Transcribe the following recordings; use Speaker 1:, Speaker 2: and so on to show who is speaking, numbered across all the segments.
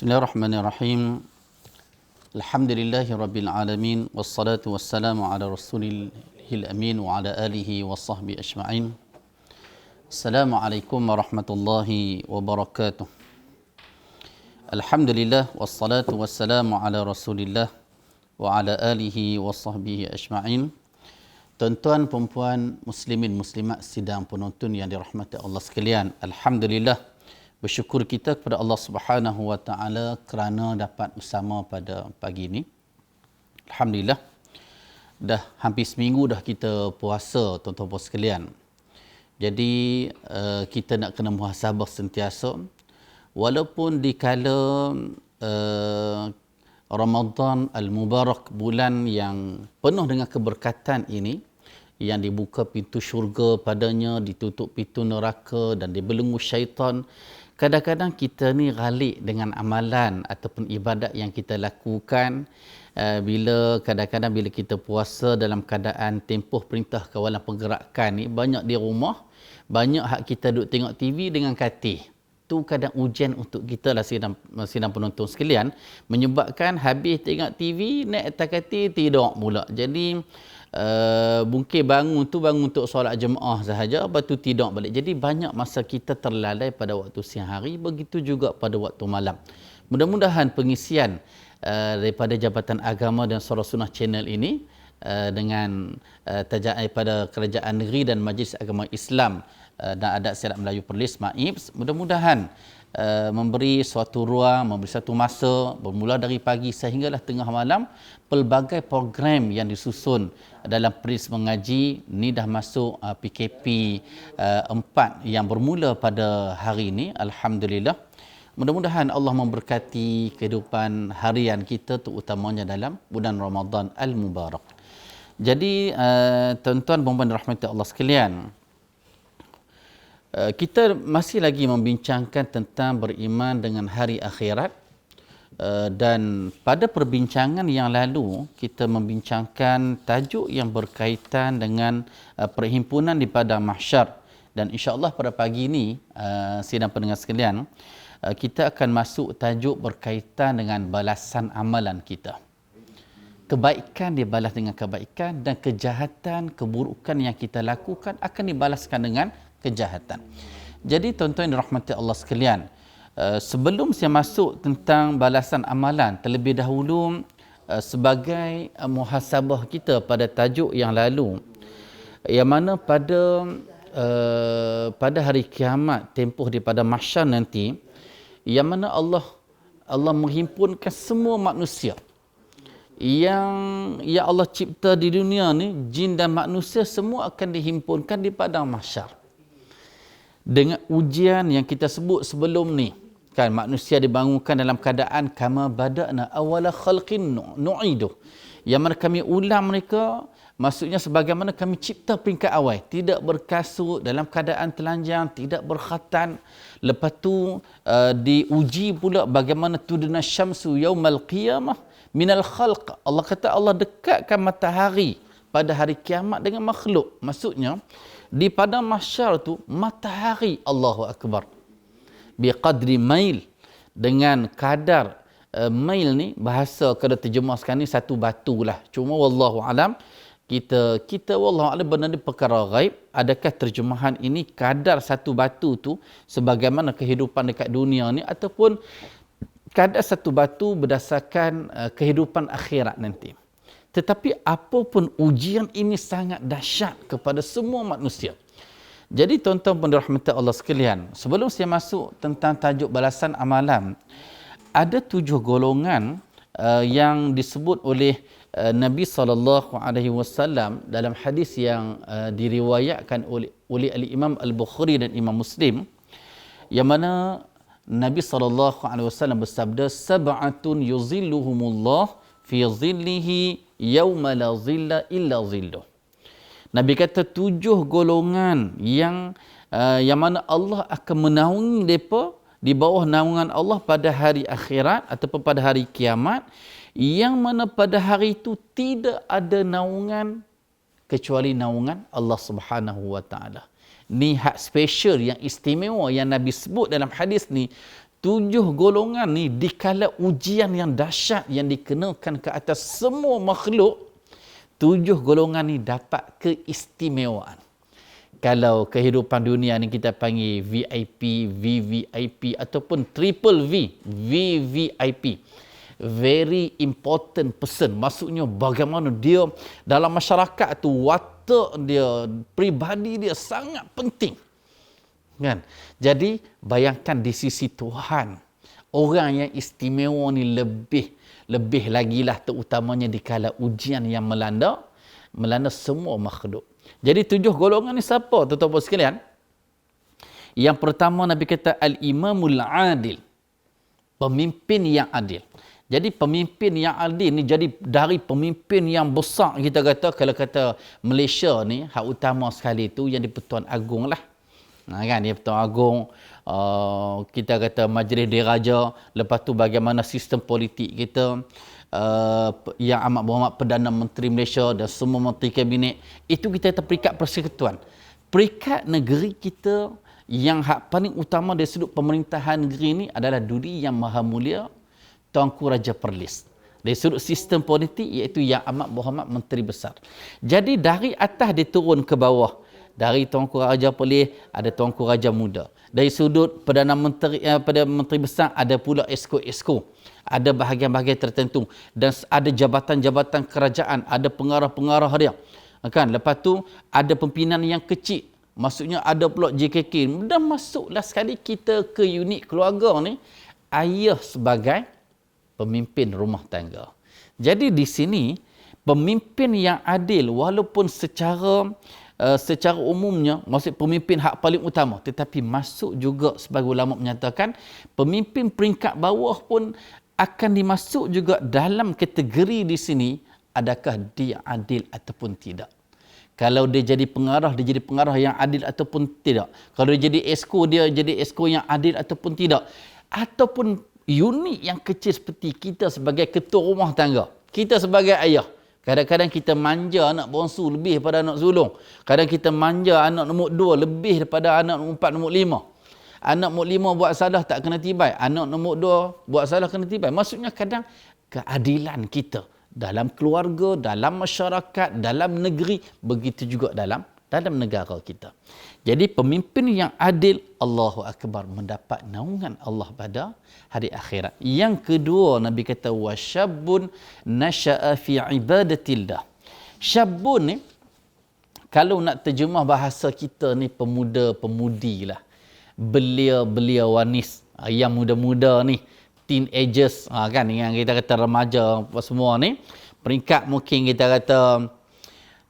Speaker 1: Bismillahirrahmanirrahim. Alhamdulillahi rabbil alamin wassalatu wassalamu ala rasulillahil amin wa ala alihi wa sahbihi ajma'in. Assalamualaikum warahmatullahi wabarakatuh. Alhamdulillah wassalatu wassalamu ala rasulillah wa ala alihi wa sahbihi ajma'in. Tuan-tuan, perempuan, muslimin, muslimat, sidang penonton yang dirahmati Allah sekalian, alhamdulillah, bersyukur kita kepada Allah Subhanahu wa taala kerana dapat bersama pada pagi ini. Alhamdulillah. Dah hampir seminggu dah kita puasa, tuan-tuan puan sekalian. Jadi kita nak kena muhasabah sentiasa, walaupun di kala Ramadan al-Mubarak, bulan yang penuh dengan keberkatan ini, yang dibuka pintu syurga padanya, ditutup pintu neraka dan dibelenggu syaitan. Kadang-kadang kita ni ghalib dengan amalan ataupun ibadat yang kita lakukan. Kadang-kadang bila kita puasa dalam keadaan tempoh perintah kawalan pergerakan ni, banyak di rumah, banyak hak kita duduk tengok TV dengan katil. Tu kadang ujian untuk kita lah sidang penonton sekalian, menyebabkan habis tengok TV, naik atas katil, tidur pula. Jadi mungkin bangun untuk solat jemaah sahaja, lepas tu tidur balik. Jadi banyak masa kita terlalai pada waktu siang hari, begitu juga pada waktu malam. Mudah-mudahan pengisian daripada Jabatan Agama dan Suara Sunnah channel ini dengan tajaan daripada Kerajaan Negeri dan Majlis Agama Islam dan Adat Siarat Melayu Perlis MAIPS, mudah-mudahan memberi suatu ruang, memberi satu masa bermula dari pagi sehinggalah tengah malam, pelbagai program yang disusun dalam Perlis Mengaji. Ni dah masuk PKP 4 yang bermula pada hari ini, alhamdulillah. Mudah-mudahan Allah memberkati kehidupan harian kita, terutamanya dalam bulan Ramadan al-Mubarak. Jadi tuan-tuan dan puan dirahmati Allah sekalian, kita masih lagi membincangkan tentang beriman dengan hari akhirat, dan pada perbincangan yang lalu kita membincangkan tajuk yang berkaitan dengan perhimpunan di padang mahsyar, dan insya-Allah pada pagi ini sidang pendengar sekalian, kita akan masuk tajuk berkaitan dengan balasan amalan kita. Kebaikan dibalas dengan kebaikan dan kejahatan, keburukan yang kita lakukan akan dibalaskan dengan kejahatan. Jadi tuan-tuan yang dirahmati Allah sekalian, sebelum saya masuk tentang balasan amalan, terlebih dahulu sebagai muhasabah kita pada tajuk yang lalu, yang mana pada hari kiamat, tempoh di pada mahsyar nanti, yang mana Allah menghimpunkan semua manusia yang Allah cipta di dunia ni, jin dan manusia semua akan dihimpunkan di padang mahsyar. Dengan ujian yang kita sebut sebelum ni, kan, manusia dibangunkan dalam keadaan kama bada'na awwala khalqin nu'iduh, yang mana kami ulang mereka, maksudnya sebagaimana kami cipta peringkat awal, tidak berkasut, dalam keadaan telanjang, tidak berkhatan. Lepas tu diuji pula bagaimana tudna syamsu yaumal qiyamah minal khalq. Allah kata Allah dekatkan matahari pada hari kiamat dengan makhluk. Maksudnya di padang mahsyar tu matahari, Allahu Akbar, biqadri mail, dengan kadar mail ni, bahasa kalau terjemaskan ni satu batu lah. Cuma wallahu alam, kita wallahu alam benda ni perkara ghaib. Adakah terjemahan ini kadar satu batu tu sebagaimana kehidupan dekat dunia ni, ataupun kadar satu batu berdasarkan kehidupan akhirat nanti. Tetapi apapun, ujian ini sangat dahsyat kepada semua manusia. Jadi tuan-tuan dan dirahmati Allah sekalian, sebelum saya masuk tentang tajuk balasan amalan, ada 7 golongan yang disebut oleh Nabi SAW dalam hadis yang diriwayatkan oleh Imam Al-Bukhari dan Imam Muslim, yang mana Nabi SAW bersabda, sab'atun yuzilluhumullah fi zillihi yauma la zilla illa zilluh. Nabi kata 7 golongan yang mana Allah akan menaungi mereka di bawah naungan Allah pada hari akhirat ataupun pada hari kiamat, yang mana pada hari itu tidak ada naungan kecuali naungan Allah Subhanahu wa taala. Ni hak special yang istimewa yang Nabi sebut dalam hadis ni. 7 golongan ni dikala ujian yang dahsyat yang dikenakan ke atas semua makhluk, 7 golongan ni dapat keistimewaan. Kalau kehidupan dunia ni kita panggil VIP, VVIP ataupun triple V, VVIP. Very important person. Maksudnya bagaimana dia dalam masyarakat tu, watak dia, pribadi dia sangat penting. Kan? Jadi bayangkan di sisi Tuhan, orang yang istimewa ni lebih lagi lah, terutamanya di kala ujian yang melanda semua makhluk. Jadi 7 golongan ni siapa tuan-tuan sekalian? Yang pertama Nabi kata al-imamul adil. Pemimpin yang adil. Jadi pemimpin yang adil ni jadi dari pemimpin yang besar, kita kata kalau kata Malaysia ni hak utama sekali tu yang di-Pertuan Agong lah. Kan dia Pertuan Agong, kita kata Majlis Diraja, lepas tu bagaimana sistem politik kita, Yang Amat Berhormat Perdana Menteri Malaysia dan semua menteri kabinet, itu kita kata peringkat persekutuan. Peringkat negeri kita yang hak paling utama dari sudut pemerintahan negeri ini adalah Duli Yang Maha Mulia Tuanku Raja Perlis. Dari sudut sistem politik iaitu Yang Amat Berhormat Menteri Besar. Jadi dari atas dia turun ke bawah. Dari Tuanku Raja Perlis ada Tuanku Raja Muda. Dari sudut Perdana Menteri Besar ada pula esko-esko. Ada bahagian-bahagian tertentu dan ada jabatan-jabatan kerajaan, ada pengarah-pengarah dia. Kan? Lepas tu ada pimpinan yang kecil. Maksudnya ada pula JKK. Dan masuklah sekali kita ke unit keluarga ni, ayah sebagai pemimpin rumah tangga. Jadi di sini pemimpin yang adil walaupun secara umumnya maksud pemimpin hak paling utama, tetapi masuk juga sebagai ulama menyatakan pemimpin peringkat bawah pun akan dimasuk juga dalam kategori di sini, adakah dia adil ataupun tidak. Kalau dia jadi pengarah yang adil ataupun tidak. Kalau dia jadi esko yang adil ataupun tidak. Ataupun unit yang kecil seperti kita sebagai ketua rumah tangga. Kita sebagai ayah. Kadang-kadang kita manja anak bongsu lebih daripada anak sulung. Kadang kita manja anak nombor 2 lebih daripada anak nombor 4, nombor 5. Anak nombor 5 buat salah tak kena tibai. Anak nombor 2 buat salah kena tibai. Maksudnya kadang keadilan kita dalam keluarga, dalam masyarakat, dalam negeri, begitu juga dalam negara kita. Jadi pemimpin yang adil, Allahu Akbar, mendapat naungan Allah pada hari akhirat. Yang kedua, Nabi kata wasyabbun nasya'a fi ibadatillah. Syabbun ni kalau nak terjemah bahasa kita ni pemuda-pemudi lah. Belia wanis yang muda-muda ni, teenagers kan, yang kita kata remaja apa semua ni, peringkat mungkin kita kata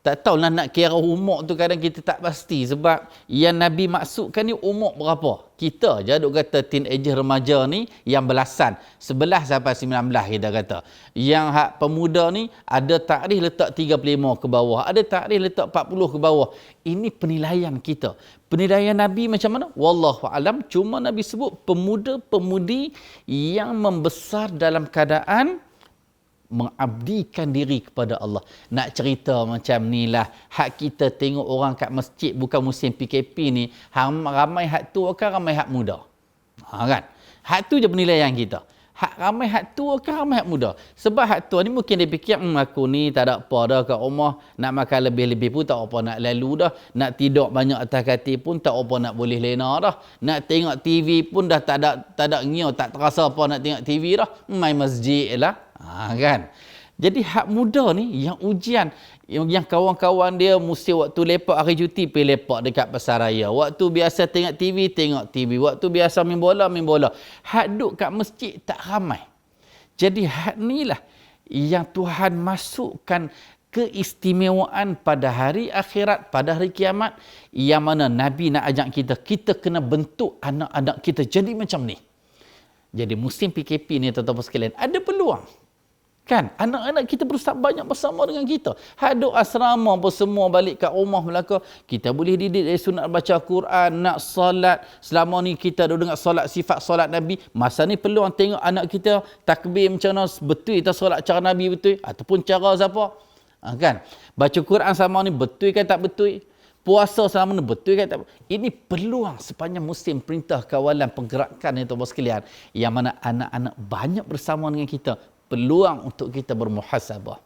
Speaker 1: tak tahulah nak kira umur tu, kadang kita tak pasti sebab yang Nabi maksudkan ni umur berapa. Kita je duk kata teenager remaja ni yang belasan, 11 sampai 19 kita kata. Yang hak pemuda ni ada takrif letak 35 ke bawah, ada takrif letak 40 ke bawah. Ini penilaian kita. Penilaian Nabi macam mana? Wallahu alam, cuma Nabi sebut pemuda-pemudi yang membesar dalam keadaan mengabdikan diri kepada Allah. Nak cerita macam ni lah, hak kita tengok orang kat masjid bukan musim PKP ni, ramai hak tua kan ramai hak muda. Kan? Hak tu je penilaian kita. Hak ramai hak tua kan ramai hak muda. Sebab hak tua ni mungkin dia fikir, aku ni tak ada apa dah kat rumah, nak makan lebih-lebih pun tak apa nak lalu dah, nak tidur banyak atas katil pun tak apa nak boleh lena dah, nak tengok TV pun dah tak ada ngio, tak terasa apa nak tengok TV dah, main masjid lah. Kan? Jadi hak muda ni yang ujian, yang kawan-kawan dia mesti waktu lepak hari cuti pergi lepak dekat pasar raya. Waktu biasa tengok TV. Waktu biasa main bola. Hak duduk kat masjid tak ramai. Jadi hak ni lah yang Tuhan masukkan keistimewaan pada hari akhirat, pada hari kiamat, yang mana Nabi nak ajak kita kena bentuk anak-anak kita jadi macam ni. Jadi musim PKP ni tuan-tuan sekalian ada peluang. Kan? Anak-anak kita berusaha banyak bersama dengan kita. Haduk asrama pun semua balik kat rumah Melaka. Kita boleh didik dari sunat baca Quran, nak solat. Selama ni kita dah dengar solat, sifat solat Nabi. Masa ni peluang tengok anak kita takbir macam mana, betul kita solat cara Nabi betul. Ataupun cara siapa. Kan? Baca Quran sama ni betul ke tak betul. puasa selama ni betul ke tak? Ini peluang sepanjang musim perintah kawalan pergerakan itu bos sekalian, yang mana anak-anak banyak bersama dengan kita, peluang untuk kita bermuhasabah.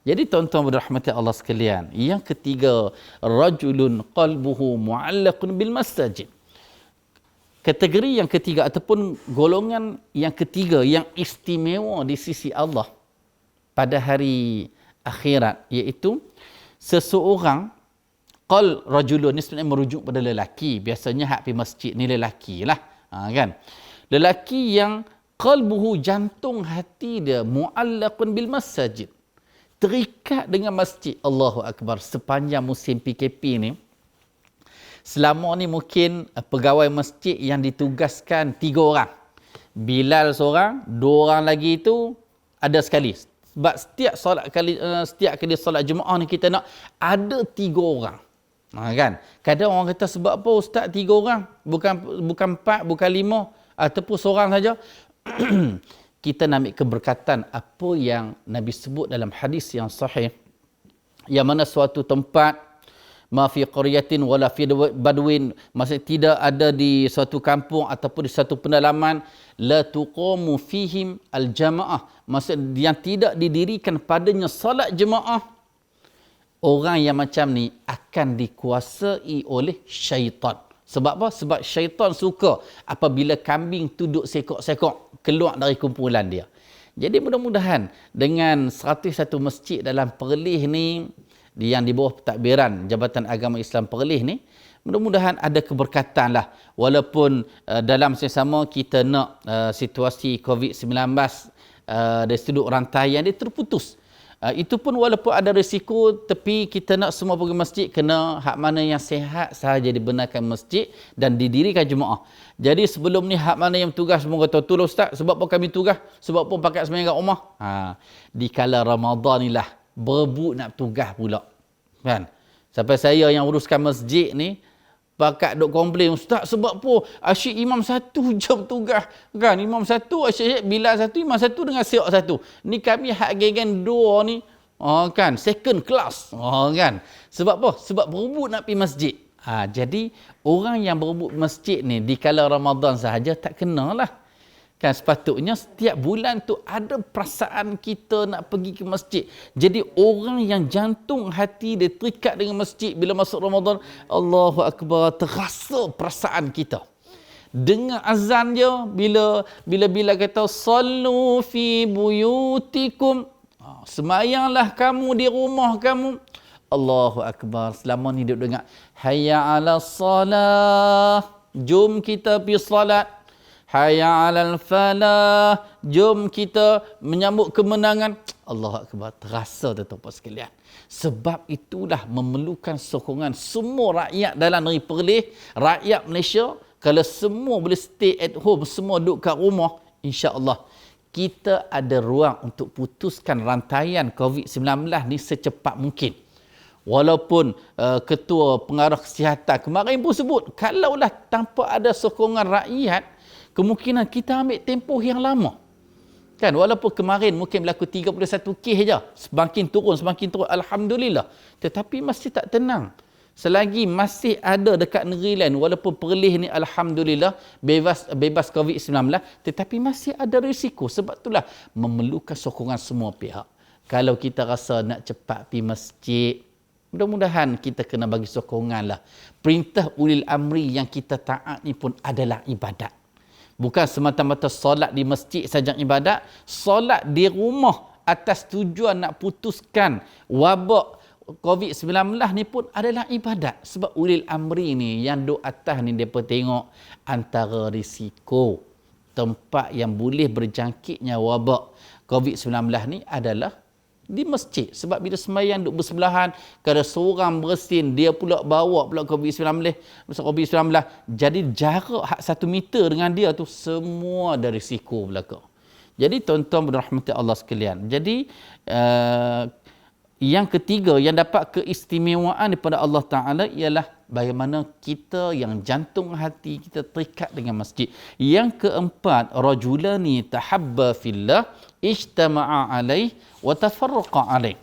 Speaker 1: Jadi tuan-tuan berrahmati Allah sekalian, yang ketiga, rajulun qalbuhu mu'allaqun bil masajid. Kategori yang ketiga ataupun golongan yang ketiga yang istimewa di sisi Allah pada hari akhirat, iaitu seseorang, qal rajulun ni sebenarnya merujuk pada lelaki. Biasanya hak pergi masjid ni lelaki lah. Kan? Lelaki yang qalbuhu, jantung hati dia, mu'allaqun bil masajid. Terikat dengan masjid. Allahu Akbar. Sepanjang musim PKP ni, selama ni mungkin pegawai masjid yang ditugaskan 3 orang. Bilal seorang, 2 orang lagi itu ada sekali. Sebab setiap kali solat Jumaat ni kita nak ada 3 orang. Kan? Kadang orang kata sebab apa ustaz 3 orang? Bukan 4, bukan 5 ataupun seorang saja. Kita nak ambil keberkatan apa yang Nabi sebut dalam hadis yang sahih, yang mana suatu tempat, ma fi qaryatin wala fi badwin, maksudnya tidak ada di suatu kampung ataupun di suatu pedalaman, la tuqamu fihim al jamaah, maksudnya yang tidak didirikan padanya solat jemaah. Orang yang macam ni akan dikuasai oleh syaitan. Sebab apa? Sebab syaitan suka apabila kambing tu duduk sekok-sekok keluar dari kumpulan dia. Jadi mudah-mudahan dengan 101 masjid dalam Perlis ni, yang di bawah pentadbiran Jabatan Agama Islam Perlis ni, mudah-mudahan ada keberkatan lah. Walaupun dalam masa sama kita nak situasi COVID-19 dari sudut rantaian dia terputus. Itu pun walaupun ada risiko, tapi kita nak semua pergi masjid, kena hak mana yang sihat sahaja dibenarkan masjid dan didirikan jemaah. Jadi sebelum ni hak mana yang tugas semua kata, tolong ustaz, sebab apa kami tugas? Sebab apa pakai sembahyang kat rumah? Di kala Ramadan ni lah berebut nak tugas pula. Kan? Sampai saya yang uruskan masjid ni, pakat duk komplain, ustaz sebab apa asyik imam 1 jam tugas, kan? Imam 1, asyik Bilal 1, imam 1 dengan siok 1. Ni kami hak geng 2 ni, kan, second class. Kan? Sebab apa? Sebab berebut nak pergi masjid. Jadi orang yang berebut masjid ni di kala Ramadan sahaja tak kenalah. Kan sepatutnya setiap bulan tu ada perasaan kita nak pergi ke masjid. Jadi orang yang jantung hati dia terikat dengan masjid, bila masuk Ramadan, Allahu Akbar, terasa perasaan kita. Dengar azan je, bila kata sallu fi buyutikum, semayanglah kamu di rumah kamu. Allahu Akbar. Selama ni dia dengar hayya 'alas salah, jom kita pergi salat. Hayya 'alal falah, jom kita menyambut kemenangan. Allahu Akbar, terasa tuan-tuan sekalian. Sebab itulah memerlukan sokongan semua rakyat dalam negeri Perlis, rakyat Malaysia. Kalau semua boleh stay at home, semua duduk kat rumah, insya-Allah kita ada ruang untuk putuskan rantaian COVID-19 ni secepat mungkin. Walaupun Ketua Pengarah Kesihatan kemarin pun sebut, kalaulah tanpa ada sokongan rakyat, kemungkinan kita ambil tempoh yang lama. Kan, walaupun kemarin mungkin berlaku 31 kes saja, semakin turun, alhamdulillah. Tetapi masih tak tenang. Selagi masih ada dekat negeri lain, walaupun Perlis ni alhamdulillah bebas COVID-19, tetapi masih ada risiko. Sebab itulah memerlukan sokongan semua pihak. Kalau kita rasa nak cepat pergi masjid, mudah-mudahan kita kena bagi sokongan lah. Perintah ulil amri yang kita taat ni pun adalah ibadat. Bukan semata-mata solat di masjid saja ibadat, solat di rumah atas tujuan nak putuskan wabak COVID-19 ni pun adalah ibadat. Sebab ulil amri ni yang duk atas ni, mereka tengok antara risiko tempat yang boleh berjangkitnya wabak COVID-19 ni adalah di masjid. Sebab bila sembahyang duduk bersebelahan, kalau seorang bersin, dia pula bawa pula COVID-19. Jadi jarak hak 1 meter dengan dia tu semua ada risiko belaka. Jadi tuan-tuan berrahmati Allah sekalian. Jadi yang ketiga yang dapat keistimewaan daripada Allah Ta'ala ialah bagaimana kita yang jantung hati kita terikat dengan masjid. Yang keempat, rajulani tahabba fillah ijtama'a alaih wa tafarraqa alaih.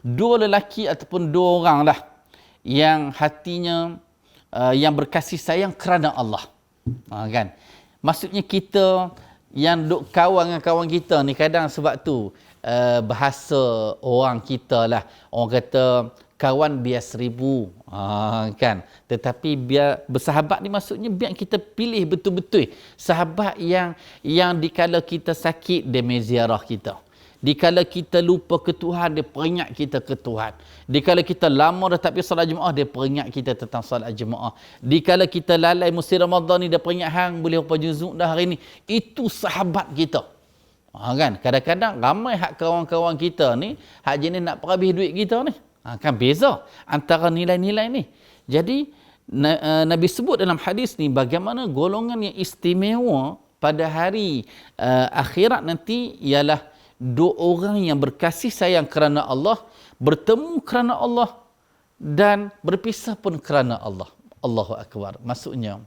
Speaker 1: 2 lelaki ataupun 2 orang lah yang hatinya yang berkasih sayang kerana Allah. Kan? Maksudnya kita yang duk kawan dengan kawan kita ni kadang sebab tu bahasa orang kita lah, orang kata kawan biar 1000, kan. Tetapi biar bersahabat ni maksudnya biar kita pilih betul-betul sahabat yang dikala kita sakit dia meziarah kita. Dikala kita lupa ke Tuhan, dia peringat kita ke Tuhan. Dikala kita lama dah tak pergi salat Jumaat, dia peringat kita tentang salat Jumaat. Dikala kita lalai musim Ramadan ni, dia peringat hang boleh apa juzuk dah hari ni. Itu sahabat kita. Kan? Kadang-kadang ramai hak kawan-kawan kita ni, hak jenis nak perhabis duit kita ni. Kan beza antara nilai-nilai ni. Jadi, Nabi sebut dalam hadis ni bagaimana golongan yang istimewa pada hari akhirat nanti ialah dua orang yang berkasih sayang kerana Allah, bertemu kerana Allah dan berpisah pun kerana Allah. Allahu Akbar. Maksudnya,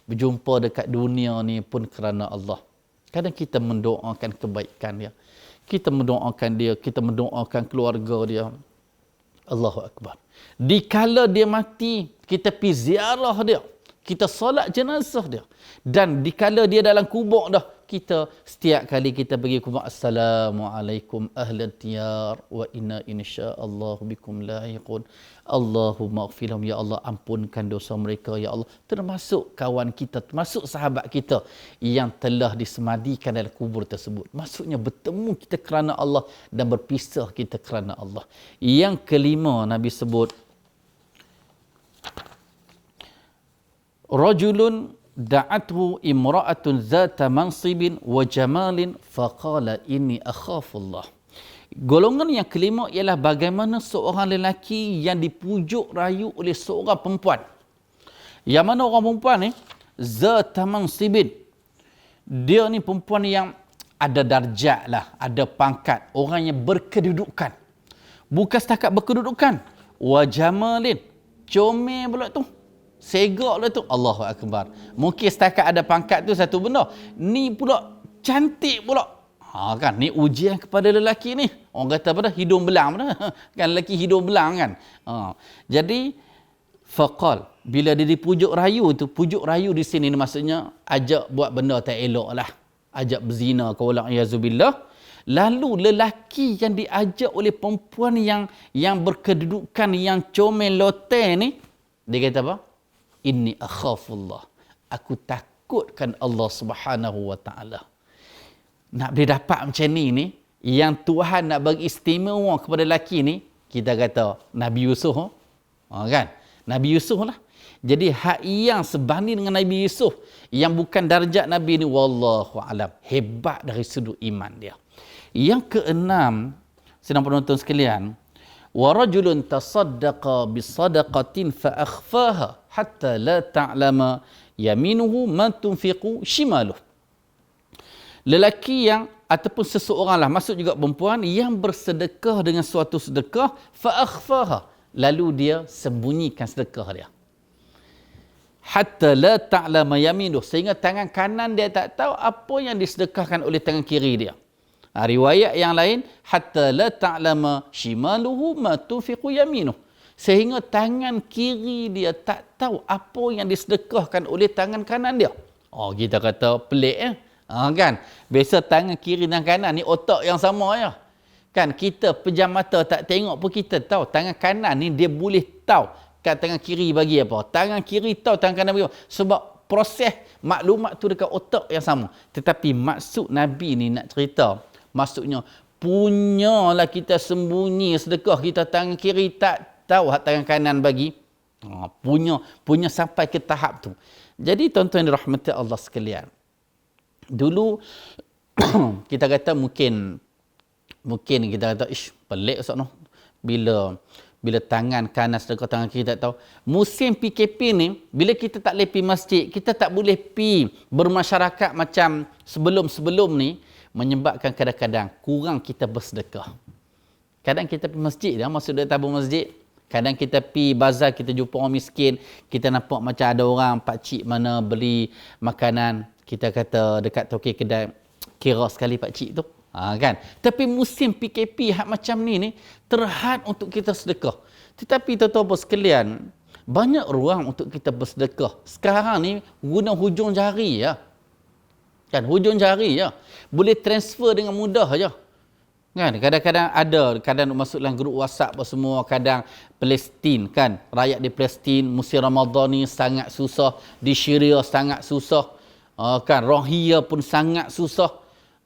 Speaker 1: berjumpa dekat dunia ni pun kerana Allah. Kadang kita mendoakan kebaikan dia. Kita mendoakan dia, kita mendoakan keluarga dia. Allahu Akbar. Dikala dia mati, kita pergi ziarah dia. Kita solat jenazah dia. Dan dikala dia dalam kubur dah, kita setiap kali kita pergi kubur, Assalamualaikum ahlan diyar wa inna insyaallah bikum lahiqun. Allahumma ighfirhum, ya Allah ampunkan dosa mereka ya Allah. Termasuk kawan kita, termasuk sahabat kita yang telah disemadikan dalam kubur tersebut. Maksudnya bertemu kita kerana Allah dan berpisah kita kerana Allah. Yang kelima Nabi sebut, rajulun da'athu imra'atun zata mansibin wa jamalin faqala inni akhafullah. Golongan yang kelima ialah bagaimana seorang lelaki yang dipujuk rayu oleh seorang perempuan. Yang mana orang perempuan ni zata mansibin. Dia ni perempuan yang ada darjat lah, ada pangkat, orang yang berkedudukan. Bukan setakat berkedudukan, wa jamalin, comel pula tu. Segak lah tu. Allahu Akbar. Mungkin setakat ada pangkat tu satu benda. Ni pula cantik pula. Kan, ni ujian kepada lelaki ni. Orang kata apa dah? Hidung belang dah. Kan lelaki hidung belang kan. Jadi, faqal. Bila dia dipujuk rayu tu, pujuk rayu di sini ni maksudnya ajak buat benda tak elok lah. Ajak berzina, wa'iyyazubillah. Lalu lelaki yang diajak oleh perempuan yang berkedudukan, yang comel lote ni, dia kata apa? Inni akhafullah. Aku takutkan Allah Subhanahu wa taala. Nak boleh dapat macam ni, yang Tuhan nak bagi istimewa kepada lelaki ni, kita kata Nabi Yusuf. Kan? Nabi Yusuf lah. Jadi hak yang sebanding dengan Nabi Yusuf, yang bukan darjat Nabi ni, wallahu alam, hebat dari sudut iman dia. Yang keenam, sedang penonton sekalian, wa rajulun tasaddaqa bisadaqatin fa akhfaha hatta la ta'lama yaminuhu ma tunfiqu shimaluh. Lelaki yang ataupun seseorang lah, maksud juga perempuan yang bersedekah dengan suatu sedekah fa akhfaha, lalu dia sembunyikan sedekah dia. Hatta la ta'lama yaminuhu, sehingga tangan kanan dia tak tahu apa yang disedekahkan oleh tangan kiri dia. Riwayat yang lain, hatta la ta'lama shimaluhu ma tunfiqu yaminuh, sehingga tangan kiri dia tak tahu apa yang disedekahkan oleh tangan kanan dia. Kita kata pelik kan. Biasa tangan kiri dan kanan ni otak yang sama ya. Kan kita pejam mata tak tengok pun kita tahu tangan kanan ni dia boleh tahu kat tangan kiri bagi apa. Tangan kiri tahu tangan kanan bagi apa. Sebab proses maklumat tu dekat otak yang sama. Tetapi maksud Nabi ni nak cerita, maksudnya punyalah kita sembunyi sedekah kita tangan kiri tak tahu hak tangan kanan bagi. Punya sampai ke tahap tu. Jadi tuan-tuan dirahmati Allah sekalian. Dulu kita kata mungkin kita kata pelik Ustaz noh. Bila tangan kanan sedekah tangan kiri tak tahu. Musim PKP ni, bila kita tak boleh pergi masjid, kita tak boleh pergi bermasyarakat macam sebelum-sebelum ni, menyebabkan kadang-kadang kurang kita bersedekah. Kadang kita pergi masjid dah, maksud dia tabung masjid. Kadang kita pergi bazar, kita jumpa orang miskin, kita nampak macam ada orang pakcik mana beli makanan, kita kata dekat toki kedai, kira sekali pakcik tu. Kan? Tapi musim PKP hak macam ni terhad untuk kita sedekah. Tetapi tuan-tuan bos sekalian, banyak ruang untuk kita bersedekah. Sekarang ni guna hujung jari ya. Kan hujung jari ya. Boleh transfer dengan mudah je. Kan kadang-kadang ada, kadang masuk dalam grup WhatsApp apa semua, kadang Palestin kan, rakyat di Palestin musim Ramadan ni sangat susah, di Syria sangat susah. Kan Rohingya pun sangat susah.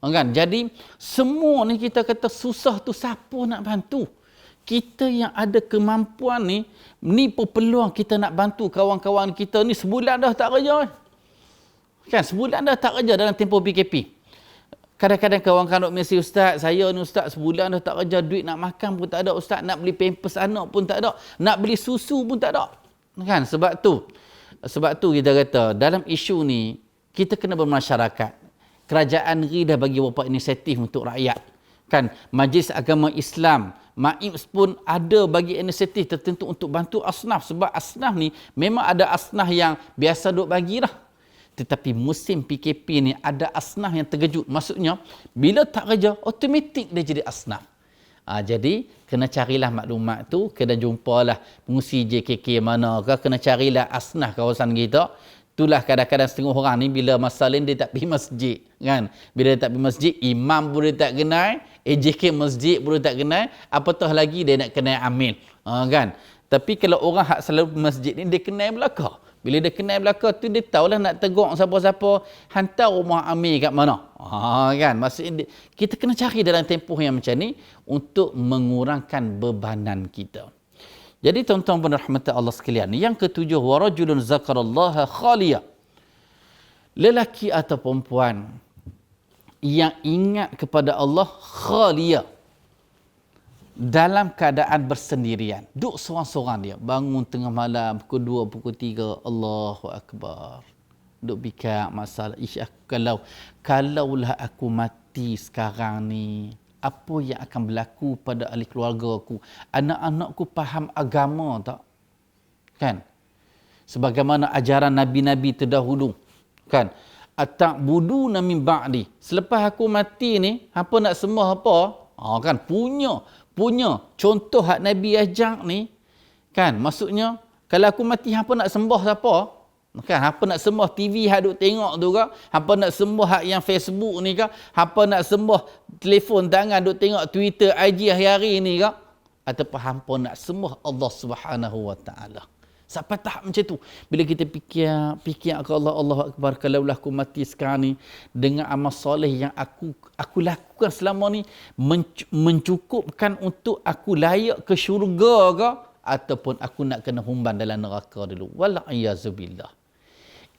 Speaker 1: Kan jadi semua ni kita kata susah tu siapa nak bantu? Kita yang ada kemampuan ni peluang kita nak bantu kawan-kawan kita ni. Sebulan dah tak kerja. Kan sebulan dah tak kerja dalam tempoh PKP. Kadang-kadang kawan-kawan mesti, ustaz, saya ni ustaz sebulan dah tak kerja, duit nak makan pun tak ada ustaz, nak beli pampers anak pun tak ada, nak beli susu pun tak ada. Kan sebab tu kita kata dalam isu ni kita kena bermasyarakat. Kerajaan negeri dah bagi beberapa inisiatif untuk rakyat. Kan Majlis Agama Islam, MAIPS pun ada bagi inisiatif tertentu untuk bantu asnaf. Sebab asnaf ni memang ada asnaf yang biasa duk bagi dah. Tetapi musim PKP ni ada asnaf yang terkejut. Maksudnya bila tak kerja automatik dia jadi asnaf. Jadi kena carilah maklumat tu, kena jumpalah pengurusi JKK mana ke, kena carilah asnaf kawasan kita. Itulah kadang-kadang setengah orang ni bila masa lain dia tak pergi masjid kan. Bila dia tak pergi masjid, imam pun dia tak kenal, AJK masjid pun dia tak kenal, apatah lagi dia nak kenal amil. Kan. Tapi kalau orang hak selalu pergi masjid ni dia kenal belaka. Bila dia kenal belaka tu dia tahulah nak tegur siapa-siapa, hantar rumah amil kat mana. Kan. Maksudnya kita kena cari dalam tempoh yang macam ni untuk mengurangkan bebanan kita. Jadi tuan-tuan dan rahmat Allah sekalian, yang ketujuh, warajulun zakarallaha khaliya. Lelaki atau perempuan yang ingat kepada Allah khaliya, dalam keadaan bersendirian. Duduk seorang-seorang dia, bangun tengah malam pukul 2, pukul 3, Allahu Akbar. Duduk fikir masalah, kalaulah aku mati sekarang ni, apa yang akan berlaku pada ahli keluarga aku? Anak-anakku faham agama tak? Kan? Sebagaimana ajaran Nabi-Nabi terdahulu. Kan? Ata'buduna min ba'di. Selepas aku mati ni, apa nak sembah apa? Kan? Punya. Contoh hak Nabi ajak ni. Kan? Maksudnya, kalau aku mati, apa nak sembah siapa? Kan, apa nak sembah TV hak duk tengok tu ke? Apa nak sembah hak yang Facebook ni ke? Apa nak sembah telefon tangan duk tengok Twitter, IG hari-hari ni ke? Ataupun hampa nak sembah Allah Subhanahu wa taala. Sampai tahap macam tu. Bila kita fikir ke Allah, Allahu Akbar, kalaulah aku mati sekarang ni dengan amal soleh yang aku lakukan selama ni mencukupkan untuk aku layak ke syurga ke, ataupun aku nak kena humban dalam neraka dulu. Wal'iyazubillah.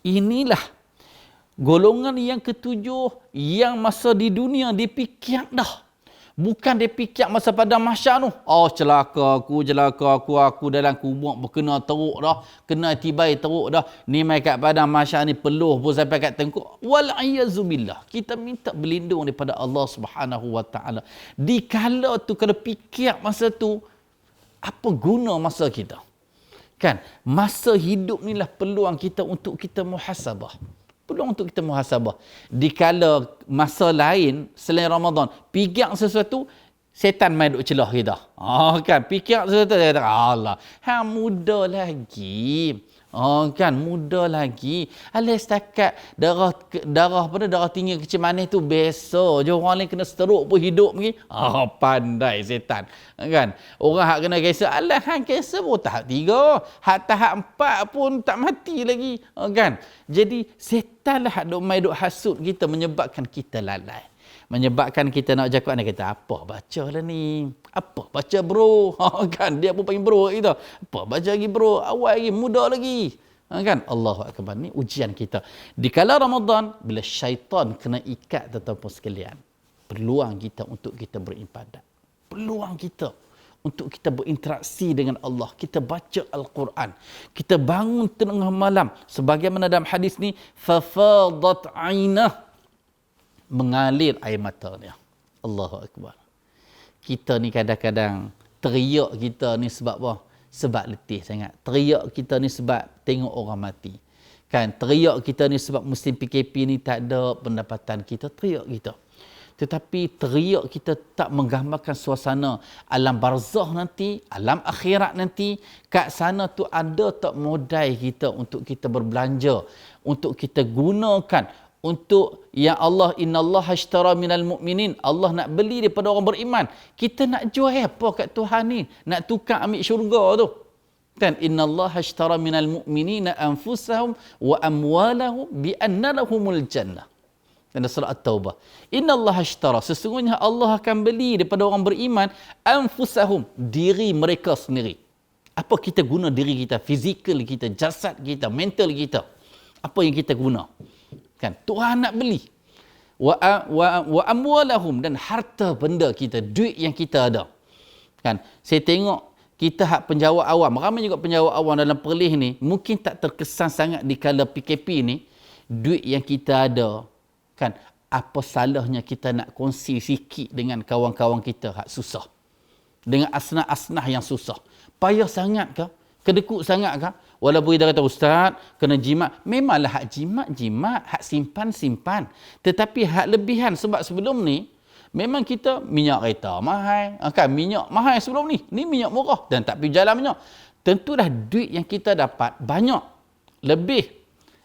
Speaker 1: Inilah golongan yang ketujuh yang masa di dunia dipikir dah. Bukan dipikir masa pada mahsyar tu. Celaka aku dalam kubur berkena teruk dah. Kena tibai teruk dah. Ni mai kat padang mahsyar ni peluh pun sampai kat tengkuk. Wal'iyazubillah. Kita minta berlindung daripada Allah Subhanahu wa taala. Dikala tu kalau fikir masa tu, apa guna masa kita? Kan? Masa hidup ni lah peluang kita untuk kita muhasabah. Peluang untuk kita muhasabah. Dikala masa lain selain Ramadan, fikir sesuatu, setan main duk celah kita. Kan? Fikir sesuatu, dia kata, Allah, muda lagi. Kan, muda lagi. Alah setakat darah tinggi kecil manis tu biasa je, orang lain kena stroke pun hidup lagi. Pandai setan. Kan? Orang hak kena kanser, alah hang kanser pun tahap 3, hak tahap 4 pun tak mati lagi. Kan? Jadi setanlah hak duk mai duk hasut kita, menyebabkan kita lalai. Menyebabkan kita nak jaga, dia kata, apa baca lah ni? Apa baca bro? Kan, dia pun panggil bro kita. Apa baca lagi bro? Awal lagi, muda lagi. Kan, Allahu Akbar, ni ujian kita. Di kala Ramadan, bila syaitan kena ikat tetapi sekalian, peluang kita untuk kita beribadat. Peluang kita untuk kita berinteraksi dengan Allah. Kita baca Al-Quran. Kita bangun tengah malam. Sebagaimana dalam hadis ni, fafadat ainah, mengalir air matanya. Allahu Akbar. Kita ni kadang-kadang teriak kita ni sebab apa? Sebab letih sangat. Teriak kita ni sebab tengok orang mati. Kan? Teriak kita ni sebab musim PKP ni tak ada pendapatan kita. Teriak kita. tetapi teriak kita tak menggambarkan suasana alam barzakh nanti, alam akhirat nanti. Kat sana tu ada tak modal kita untuk kita berbelanja, untuk kita gunakan untuk yang Allah, innallaha ashtara minal mu'minin, Allah nak beli daripada orang beriman. Kita nak jual apa kat Tuhan ni? Nak tukar ambil syurga tu. Kan, innallaha ashtara minal mu'minina anfusahum wa amwalahum bi anna lahumul jannah. Dan surah At-Taubah. Innallaha ashtara, sesungguhnya Allah akan beli daripada orang beriman anfusahum, diri mereka sendiri. Apa kita guna diri kita, fizikal kita, jasad kita, mental kita. Apa yang kita guna? Kan, Tuhan nak beli. Wa amwalahum, dan harta benda kita, duit yang kita ada. Kan, saya tengok kita hak penjawat awam, ramai juga penjawat awam dalam Perlis ni, mungkin tak terkesan sangat di kala PKP ni, duit yang kita ada, kan, apa salahnya kita nak kongsi sikit dengan kawan-kawan kita hak susah. Dengan asnah-asnah yang susah. Payah sangat ke? Kedekut sangat ke? Walaupun kita kata, Ustaz, kena jimat. Memanglah hak jimat, hak simpan. Tetapi hak lebihan, sebab sebelum ni, memang kita minyak kereta mahal. Kan, minyak mahal sebelum ni. Ni minyak murah dan tak pergi jalan minyak. Tentulah duit yang kita dapat banyak.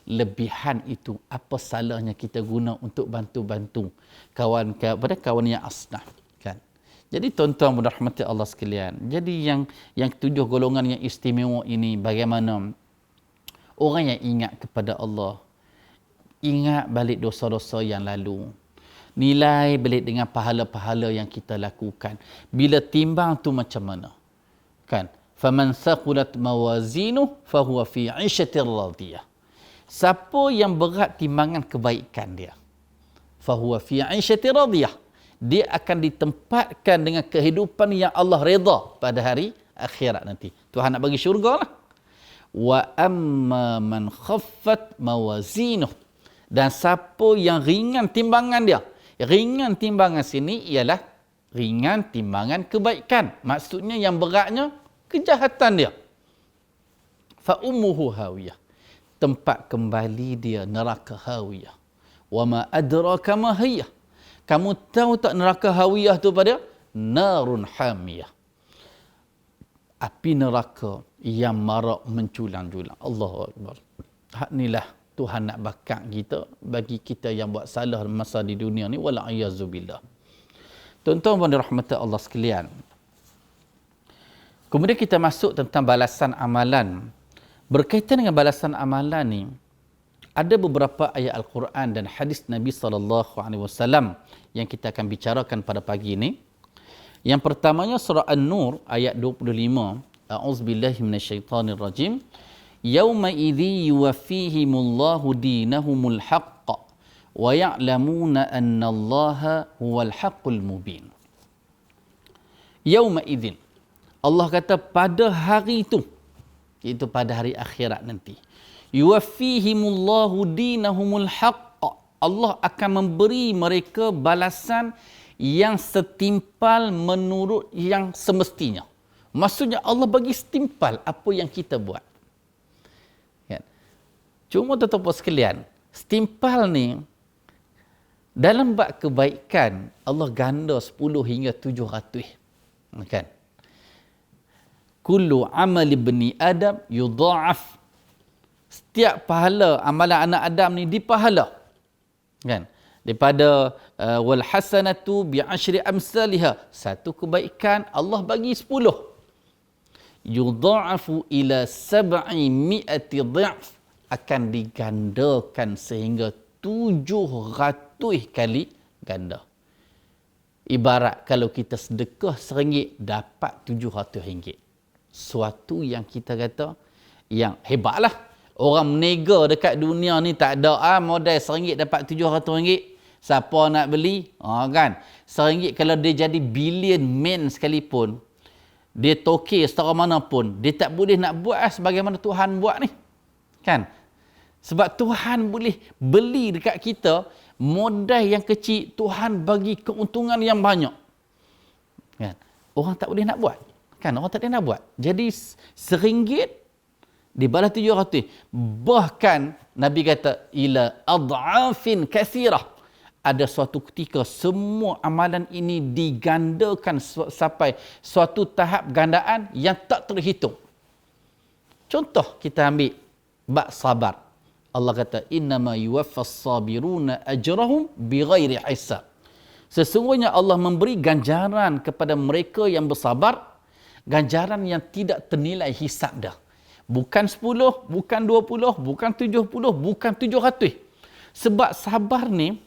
Speaker 1: Lebihan itu, apa salahnya kita guna untuk bantu-bantu kawan yang asnah. Kan? Jadi tuan-tuan dan rahmati Allah sekalian. Jadi yang 7 golongan yang istimewa ini, bagaimana orang yang ingat kepada Allah, ingat balik dosa-dosa yang lalu, nilai balik dengan pahala-pahala yang kita lakukan. Bila timbang tu macam mana? Kan? Faman thaqulat mawazinuhu fahuwa fi 'ishatir radiyah. Siapa yang berat timbangan kebaikan dia, fahuwa fi 'ishatir radiyah, dia akan ditempatkan dengan kehidupan yang Allah redha pada hari akhirat nanti. Tuhan nak bagi syurga lah. Wa amma man khaffat mawazinuhu, dan siapa yang ringan timbangan dia. Ringan timbangan sini ialah ringan timbangan kebaikan. Maksudnya yang beratnya kejahatan dia. Fa ummuhu hawiyah, tempat kembali dia neraka hawiyah. Wa ma adraka ma hiya, kamu tahu tak neraka hawiyah tu pada? Narun hamiyah, api neraka yang marak menculang-culang. Allahu Akbar. Hak inilah Tuhan nak bakar kita, bagi kita yang buat salah masa di dunia ni, wala'iyyazubillah. Tuan-tuan dan rahmat Allah sekalian. Kemudian kita masuk tentang balasan amalan. Berkaitan dengan balasan amalan ni, ada beberapa ayat Al-Quran dan hadis Nabi SAW yang kita akan bicarakan pada pagi ini. Yang pertamanya surah An-Nur ayat 25. A'udzubillahi minasyaitanirrajim. Yauma idzi yuwaffihimullahu dinahumul haqq wa ya'lamuna annallaha huwal haqqul mubin. Yauma idzin, Allah kata pada hari itu, iaitu pada hari akhirat nanti. Yuwaffihimullahu dinahumul haqq, Allah akan memberi mereka balasan yang setimpal menurut yang semestinya. Maksudnya Allah bagi setimpal apa yang kita buat. Cuma tuan-tuan sekalian, setimpal ni dalam bab kebaikan Allah ganda 10 hingga 700. Kan? Kullu amal ibni Adam yudha'af. Setiap pahala amalan anak Adam ni dipahala. Kan? Daripada wal hasanatu bi 10 amsalha. Satu kebaikan Allah bagi 10. Yudha'afu ila 700 dha'f, akan digandakan sehingga 700 kali ganda. Ibarat kalau kita sedekah RM1, dapat RM700. Suatu yang kita kata yang hebatlah. Orang menega dekat dunia ni tak ada modal RM1 dapat RM700. Siapa nak beli? Kan? RM1 kalau dia jadi bilion men sekalipun, dia tokeh setara mana pun, dia tak boleh nak buat sebagaimana Tuhan buat ni. Kan? Sebab Tuhan boleh beli dekat kita modal yang kecil, Tuhan bagi keuntungan yang banyak. Kan? Orang tak boleh nak buat. Kan? Orang tak boleh nak buat. Jadi RM1 dibalas 700. Bahkan Nabi kata ila ad'afin kathirah, ada suatu ketika semua amalan ini digandakan sampai suatu tahap gandaan yang tak terhitung. Contoh kita ambil bab sabar. Allah kata innama yuwaffas sabiruna ajrahum bighairi hisab. Sesungguhnya Allah memberi ganjaran kepada mereka yang bersabar, ganjaran yang tidak ternilai hisab dah. Bukan 10, bukan 20, bukan 70, bukan 700. Sebab sabar ni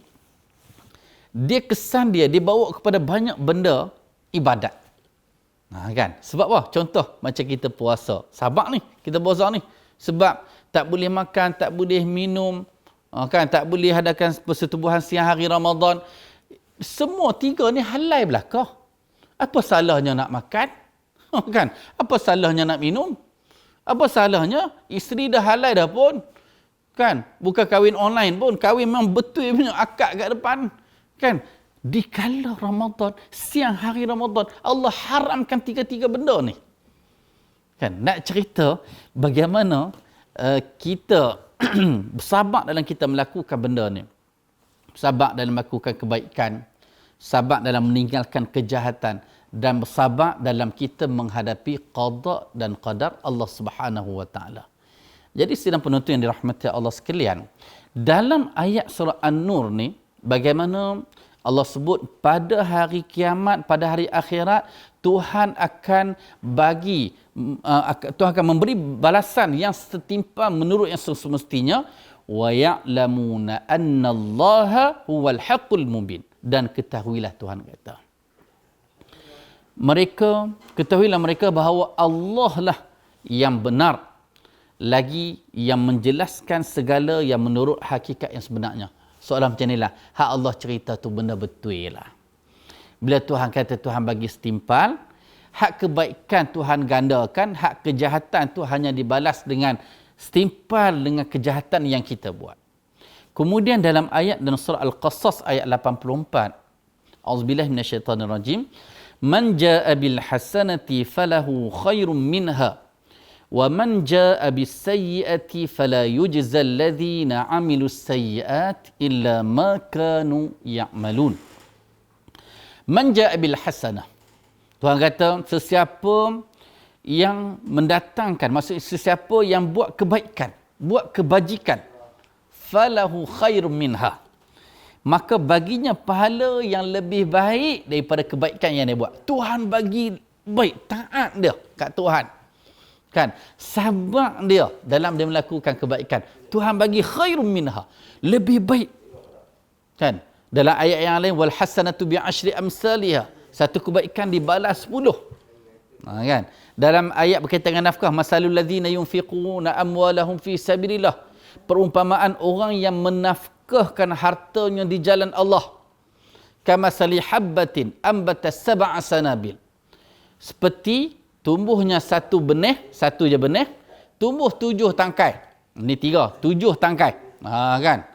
Speaker 1: dia kesan dia dibawa kepada banyak benda ibadat. Kan? Sebab apa? Contoh macam kita puasa. Sabar ni, kita puasa ni. Sebab tak boleh makan, tak boleh minum, kan? Tak boleh adakan persetubuhan siang hari Ramadan. Semua tiga ni halal belakang. Apa salahnya nak makan? Kan? Apa salahnya nak minum? Apa salahnya? Isteri dah halal dah pun. Kan? Bukan kahwin online pun. Kahwin memang betul punya akad kat depan. Kan? Di kala Ramadan, siang hari Ramadan, Allah haramkan tiga-tiga benda ni. Kan? Nak cerita bagaimana kita bersabar dalam kita melakukan benda ni. Sabar dalam melakukan kebaikan, sabar dalam meninggalkan kejahatan, dan bersabar dalam kita menghadapi qada dan qadar Allah Subhanahu wa taala. Jadi sidang penonton yang dirahmati Allah sekalian, dalam ayat surah An-Nur ni bagaimana Allah sebut pada hari kiamat, pada hari akhirat Tuhan akan bagi Tuhan akan memberi balasan yang setimpal menurut yang semestinya. Wa ya'lamuna annallaha huwal haqqul mubin. Dan ketahuilah Tuhan kata, ketahuilah mereka bahawa Allah lah yang benar, lagi yang menjelaskan segala yang menurut hakikat yang sebenarnya. Soalan macam inilah, hak Allah cerita tu benda betul lah. Bila Tuhan kata Tuhan bagi setimpal, hak kebaikan Tuhan gandakan, hak kejahatan tu hanya dibalas dengan setimpal dengan kejahatan yang kita buat. Kemudian dalam ayat dalam surah Al-Qasas ayat 84, A'udzubillahi minasyaitonirrajim, man jaa'a bil hasanati falahu khairum minha wa man jaa'a bis sayyi'ati fala yujzal ladzina 'amilus sayyi'at illa ma kanu ya'malun. Man jaa'a bil hasanah. Tuhan kata sesiapa yang mendatangkan, maksudnya sesiapa yang buat kebaikan, buat kebajikan, falahu khairum minha, maka baginya pahala yang lebih baik daripada kebaikan yang dia buat. Tuhan bagi baik, taat dia kat Tuhan. Kan? Sabar dia dalam dia melakukan kebaikan. Tuhan bagi khairum minha, lebih baik. Kan? Dalam ayat yang lain, wal hasanatu bi asyri amsalihha, satu kebaikan dibalas 10. Kan? Dalam ayat berkaitan dengan nafkah, masalul ladzina yunfiquna amwalahum fi sabilillah, perumpamaan orang yang menafkahkan hartanya di jalan Allah, kamasali habbatin ambatas sab'a sanabil, seperti tumbuhnya satu je benih, tumbuh 7 tangkai. Ini 3, 7 tangkai. Kan?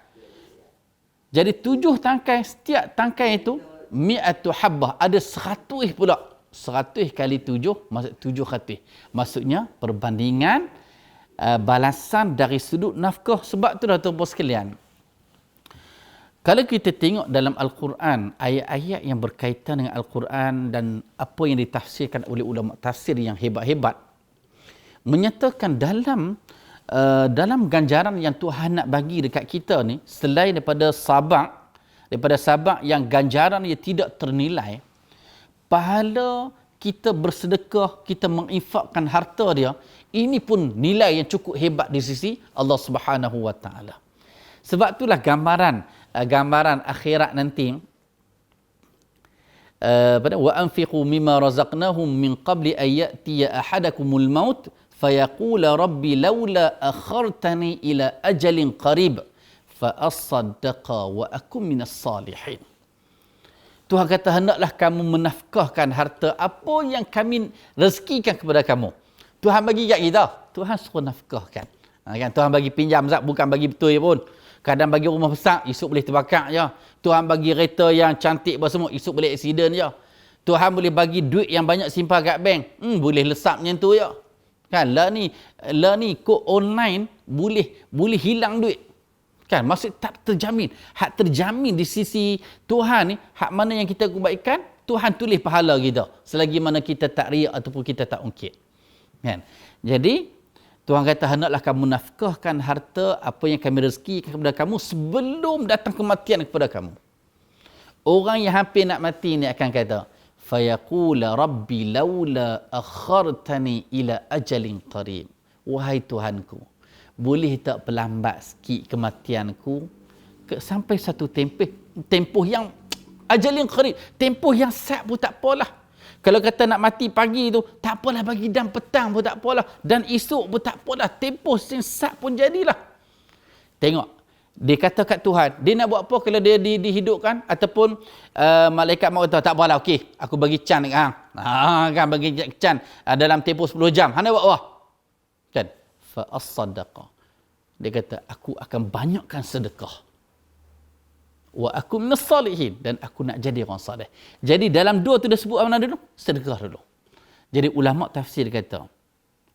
Speaker 1: Jadi 7 tangkai, setiap tangkai itu mi'atu habbah, ada 100 pula. 100 kali 7, maksud 700. Maksudnya perbandingan balasan dari sudut nafkah. Sebab tu dah tuan-tuan sekalian, kalau kita tengok dalam Al-Quran, ayat-ayat yang berkaitan dengan Al-Quran dan apa yang ditafsirkan oleh ulama tafsir yang hebat-hebat, menyatakan dalam ganjaran yang Tuhan nak bagi dekat kita ni, selain daripada sabar yang ganjaran ia tidak ternilai, pahala kita bersedekah, kita menginfakkan harta dia, ini pun nilai yang cukup hebat di sisi Allah Subhanahu wa taala. Sebab itulah gambaran akhirat nanti, wa anfiqu mimma razaqnahum min qabli an ya'tiya ahadakumul maut fayaqula rabbi laula akhartani ila ajalin qarib fa asaddaqa wa akum minas salihin. Tuhan kata, hendaklah kamu menafkahkan harta apa yang kami rezekikan kepada kamu. Tuhan bagi kat kita, Tuhan suruh nafkahkan. Kan? Tuhan bagi pinjam, bukan bagi betul je pun. Kadang bagi rumah besar, esok boleh terbakar je. Tuhan bagi kereta yang cantik semua, esok boleh aksiden je. Tuhan boleh bagi duit yang banyak simpan kat bank, boleh lesap macam tu je. Kan? Lah ni kod online boleh hilang duit. Kan, maksud tak terjamin. Hak terjamin di sisi Tuhan ni, hak mana yang kita kebaikan, Tuhan tulis pahala kita. Selagi mana kita tak riak ataupun kita tak ungkit. Kan? Jadi, Tuhan kata, hendaklah kamu nafkahkan harta apa yang kami rezekikan kepada kamu sebelum datang kematian kepada kamu. Orang yang hampir nak mati ni akan kata, fayaqula rabbi laula akhartani ila ajalin qarib. Wahai Tuhanku, boleh tak perlambat sikit kematianku sampai satu tempoh yang ajalin qarib, tempoh yang sat pun tak apalah. Kalau kata nak mati pagi tu, tak apalah, bagi dan petang pun tak apalah, dan esok pun tak apalah, tempoh sesat pun jadilah. Tengok, dia kata kat Tuhan, dia nak buat apa kalau dia dihidupkan, ataupun malaikat maut kata, tak apalah, okey, aku bagi can dekat hang. Kan, bagi can dalam tempoh 10 jam. Hang nak buat apa? Kan? Fa as-sadaqa. Dia kata, aku akan banyakkan sedekah. Wa aku minas salihin, dan aku nak jadi orang saleh. Jadi dalam dua tu dia sebut apa mana dulu? Sedekah dulu. Jadi ulama tafsir kata,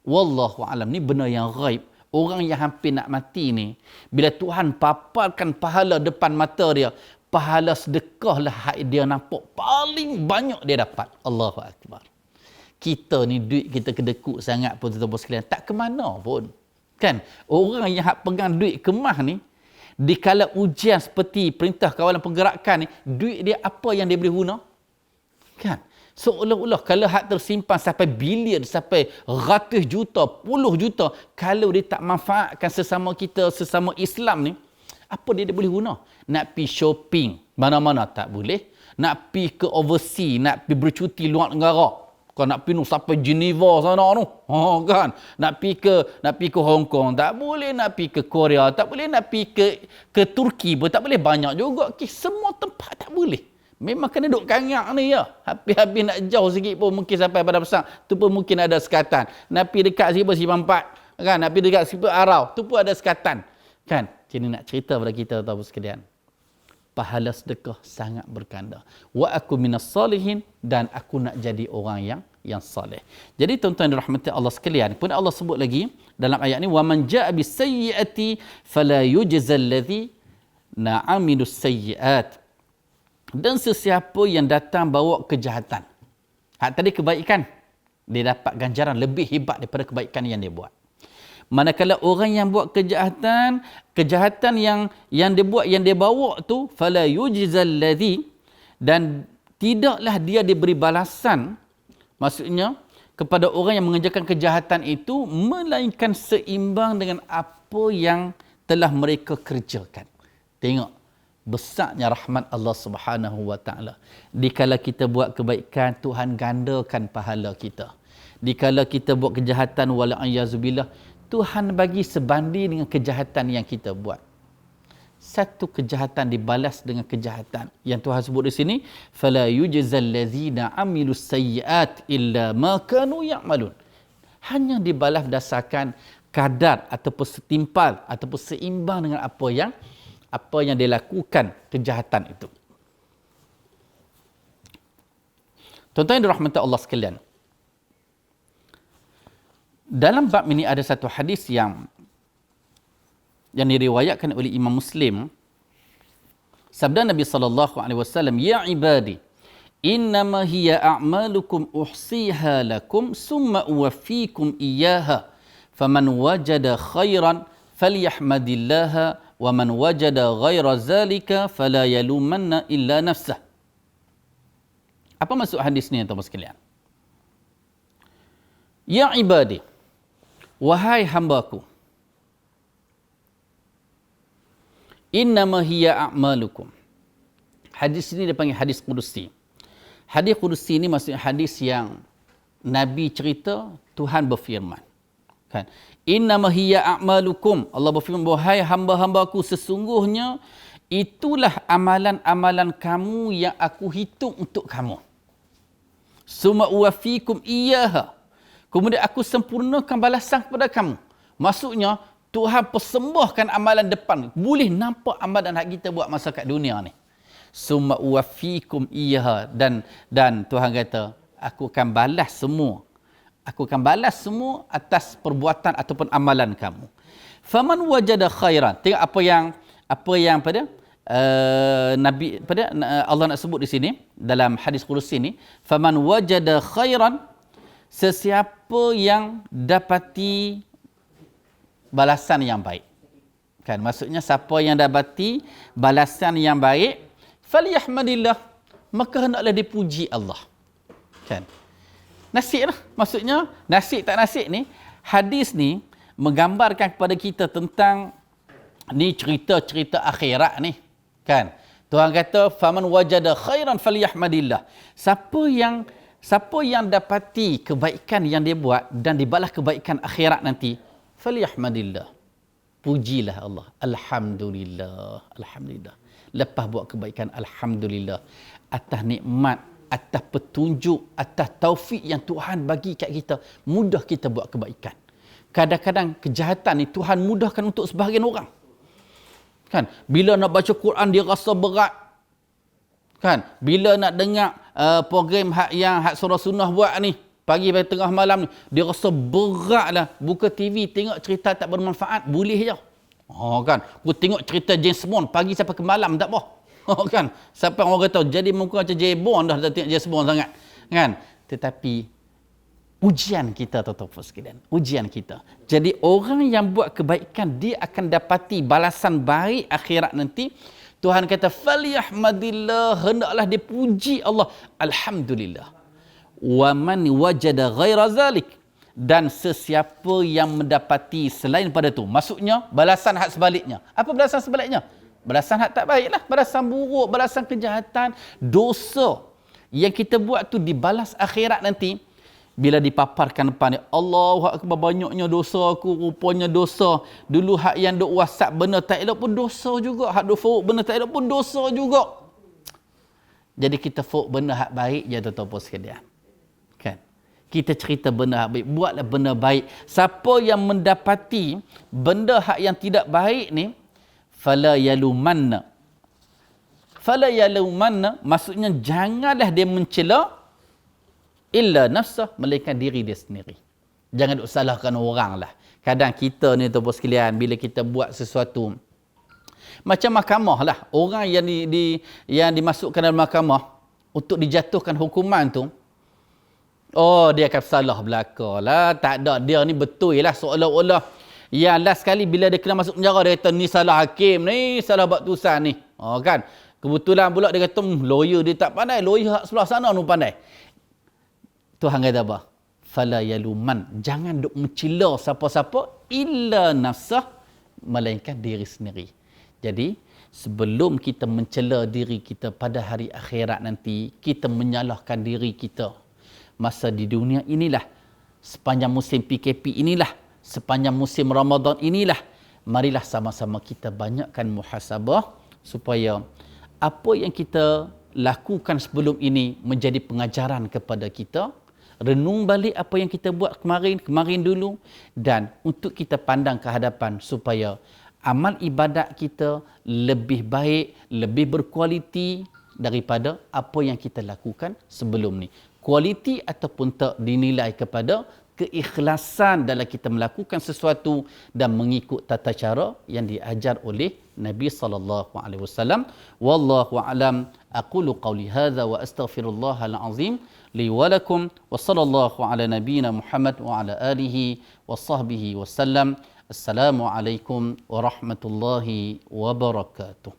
Speaker 1: wallahu alam, ni benda yang ghaib. Orang yang hampir nak mati ni, bila Tuhan paparkan pahala depan mata dia, pahala sedekah lah hak dia nampak paling banyak dia dapat. Allahu akbar. Kita ni duit kita kedekut sangat pun tuan-tuan sekalian, tak ke mana pun. Kan? Orang yang hak pegang duit kemah ni, di kala ujian seperti perintah kawalan pergerakan ni, duit dia apa yang dia boleh guna? Kan? Seolah-olah kalau hak tersimpan sampai bilion, sampai ratus juta, puluh juta, kalau dia tak manfaatkan sesama kita, sesama Islam ni, apa dia boleh guna? Nak pergi shopping, mana-mana tak boleh. Nak pergi ke overseas, nak pergi bercuti luar negara. Kau nak pergi sampai Geneva sana tu. Kan? Nak pergi ke Hong Kong tak boleh, nak pergi ke Korea tak boleh, nak pergi ke Turki pun tak boleh, banyak juga. Semua tempat tak boleh. Memang kena duduk kangak ni ya. Habis-habis nak jauh sikit pun mungkin sampai pada besar. Tu pun mungkin ada sekatan. Nak pergi dekat Simpang 4, kan? Nak pergi dekat Simpang Arau, tu pun ada sekatan. Kan? Jadi nak cerita pada kita tahu sekalian, pahala sedekah sangat berkanda. Wa aku minas salihin, dan aku nak jadi orang yang saleh. Jadi tuan-tuan dirahmati Allah sekalian, pun Allah sebut lagi dalam ayat ni, wa man jaa bis sayyiati fala yujzal ladzi na'amilus sayyiat. Dan sesiapa yang datang bawa kejahatan, hak tadi kebaikan, dia dapat ganjaran lebih hebat daripada kebaikan yang dia buat. Manakala orang yang buat kejahatan yang dia buat, yang dia bawa tu, fala yujzal ladzi, dan tidaklah dia diberi balasan, maksudnya kepada orang yang mengerjakan kejahatan itu, melainkan seimbang dengan apa yang telah mereka kerjakan. Tengok besarnya rahmat Allah Subhanahu wa taala. Dikala kita buat kebaikan, Tuhan gandakan pahala kita. Dikala kita buat kejahatan, wala ayazubillah, Tuhan bagi sebanding dengan kejahatan yang kita buat. Satu kejahatan dibalas dengan kejahatan. Yang Tuhan sebut di sini, fala yujzal ladzina amilus sayyiat illa ma kanu ya'malun. Hanya dibalas berdasarkan kadar ataupun setimpal ataupun seimbang dengan apa yang dia lakukan kejahatan itu. Tuan-tuan yang dirahmati Allah sekalian, dalam bab ini ada satu hadis yang diriwayatkan oleh Imam Muslim. Sabda Nabi SAW, ya ibadi, innama hiya a'malukum uhsiha lakum summa uwaffikum iyyaha, faman wajada khairan falyahmadillaha, wa man wajada ghaira zalika fala yalumanna illa nafsah. Apa maksud hadis ni tuan-tuan sekalian? Ya ibadi, wahai hamba-Ku, innama hiya a'malukum. Hadis ini dipanggil hadis qudusi. Hadis qudusi ini maksudnya hadis yang Nabi cerita, Tuhan berfirman. Kan? Innama hiya a'malukum. Allah berfirman, wahai hamba-hamba-Ku, sesungguhnya itulah amalan-amalan kamu yang aku hitung untuk kamu. Summa uwaffikum iyyaha. Kemudian aku sempurnakan balasan kepada kamu. Maksudnya, Tuhan persembahkan amalan depan. Boleh nampak amalan hak kita buat masa kat dunia ni. Summa uwaffikum iyyaha. Dan Tuhan kata, aku akan balas semua. Aku akan balas semua atas perbuatan ataupun amalan kamu. Faman wajada khairan. Tengok apa yang Nabi Allah nak sebut di sini dalam hadis qudsi ni, faman wajada khairan, sesiapa yang dapati balasan yang baik. Kan, maksudnya siapa yang dapati balasan yang baik, falyahmadillah, maka hendaklah dipuji Allah. Kan? Nasib lah. Maksudnya, nasib tak nasib ni, hadis ni menggambarkan kepada kita tentang ni cerita-cerita akhirat ni. Kan? Tuhan kata, faman wajada khairan falyahmadillah. Siapa yang dapati kebaikan yang dia buat dan dibalas kebaikan akhirat nanti, falyahmadillah. Pujilah Allah. Alhamdulillah. Alhamdulillah. Lepas buat kebaikan, alhamdulillah. Atas nikmat, atas petunjuk, atas taufik yang Tuhan bagi kat kita, mudah kita buat kebaikan. Kadang-kadang kejahatan ni Tuhan mudahkan untuk sebahagian orang. Kan? Bila nak baca Quran dia rasa berat. Kan? Bila nak dengar program hak surah sunnah buat ni, pagi pada tengah malam ni, dia rasa berat lah. Buka TV, tengok cerita tak bermanfaat, boleh je. Kan? Aku tengok cerita James Bond, pagi sampai ke malam tak apa. Kan? Sampai orang kata, jadi muka macam James Bond dah tengok James Bond sangat. Kan? Tetapi, ujian kita, tuan-tuan sekalian. Ujian kita. Jadi, orang yang buat kebaikan, dia akan dapati balasan baik akhirat nanti. Tuhan kata, falyahmadillah, hendaklah dipuji Allah. Alhamdulillah. Wa man wajada ghaira zalik, dan sesiapa yang mendapati selain pada tu, maksudnya balasan hak sebaliknya. Apa balasan sebaliknya? Balasan hak tak baiklah, balasan buruk, balasan kejahatan, dosa yang kita buat tu dibalas akhirat nanti. Bila dipaparkan depan dia, Allahu akbar, banyaknya dosa aku, rupanya dosa. Dulu hak yang duk WhatsApp benda tak elok pun dosa juga, hak duk forward benda tak elok pun dosa juga. Jadi kita forward benda hak baik je, tuan-tuan sekalian. Kan? Kita cerita benda hak baik, buatlah benda baik. Siapa yang mendapati benda hak yang tidak baik ni, fala yalumanna. Fala yalumanna, maksudnya janganlah dia mencela illa nafsah, melainkan diri dia sendiri. Jangan duk salahkan orang lah. Kadang kita ni tuan-tuan sekalian, bila kita buat sesuatu macam mahkamah lah, orang yang dimasukkan dalam mahkamah untuk dijatuhkan hukuman tu, dia akan salah belaka lah. Tak ada, dia ni betul lah, seolah-olah yang last kali bila dia kena masuk penjara, dia kata ni salah hakim ni, salah buat tusan ni. Kan? Kebetulan pula dia kata, lawyer dia tak pandai, lawyer hak sebelah sana tu pandai. Tuhan kata apa? Fala yaluman, jangan duk mencela siapa-siapa illa nafsah, melainkan diri sendiri. Jadi, sebelum kita mencela diri kita pada hari akhirat nanti, kita menyalahkan diri kita. Masa di dunia inilah, sepanjang musim PKP inilah, sepanjang musim Ramadan inilah, marilah sama-sama kita banyakkan muhasabah supaya apa yang kita lakukan sebelum ini menjadi pengajaran kepada kita. Renung balik apa yang kita buat kemarin dulu, dan untuk kita pandang ke hadapan supaya amal ibadat kita lebih baik, lebih berkualiti daripada apa yang kita lakukan sebelum ni. Kualiti ataupun tak dinilai kepada keikhlasan dalam kita melakukan sesuatu dan mengikut tata cara yang diajar oleh Nabi sallallahu alaihi wasallam. Wallahu a'lam. Aqulu qawli hadza wa astaghfirullahal azim li wa lakum, wa sallallahu ala nabiyyina Muhammad wa ala alihi wa sahbihi wasallam. Assalamu alaikum warahmatullahi wabarakatuh.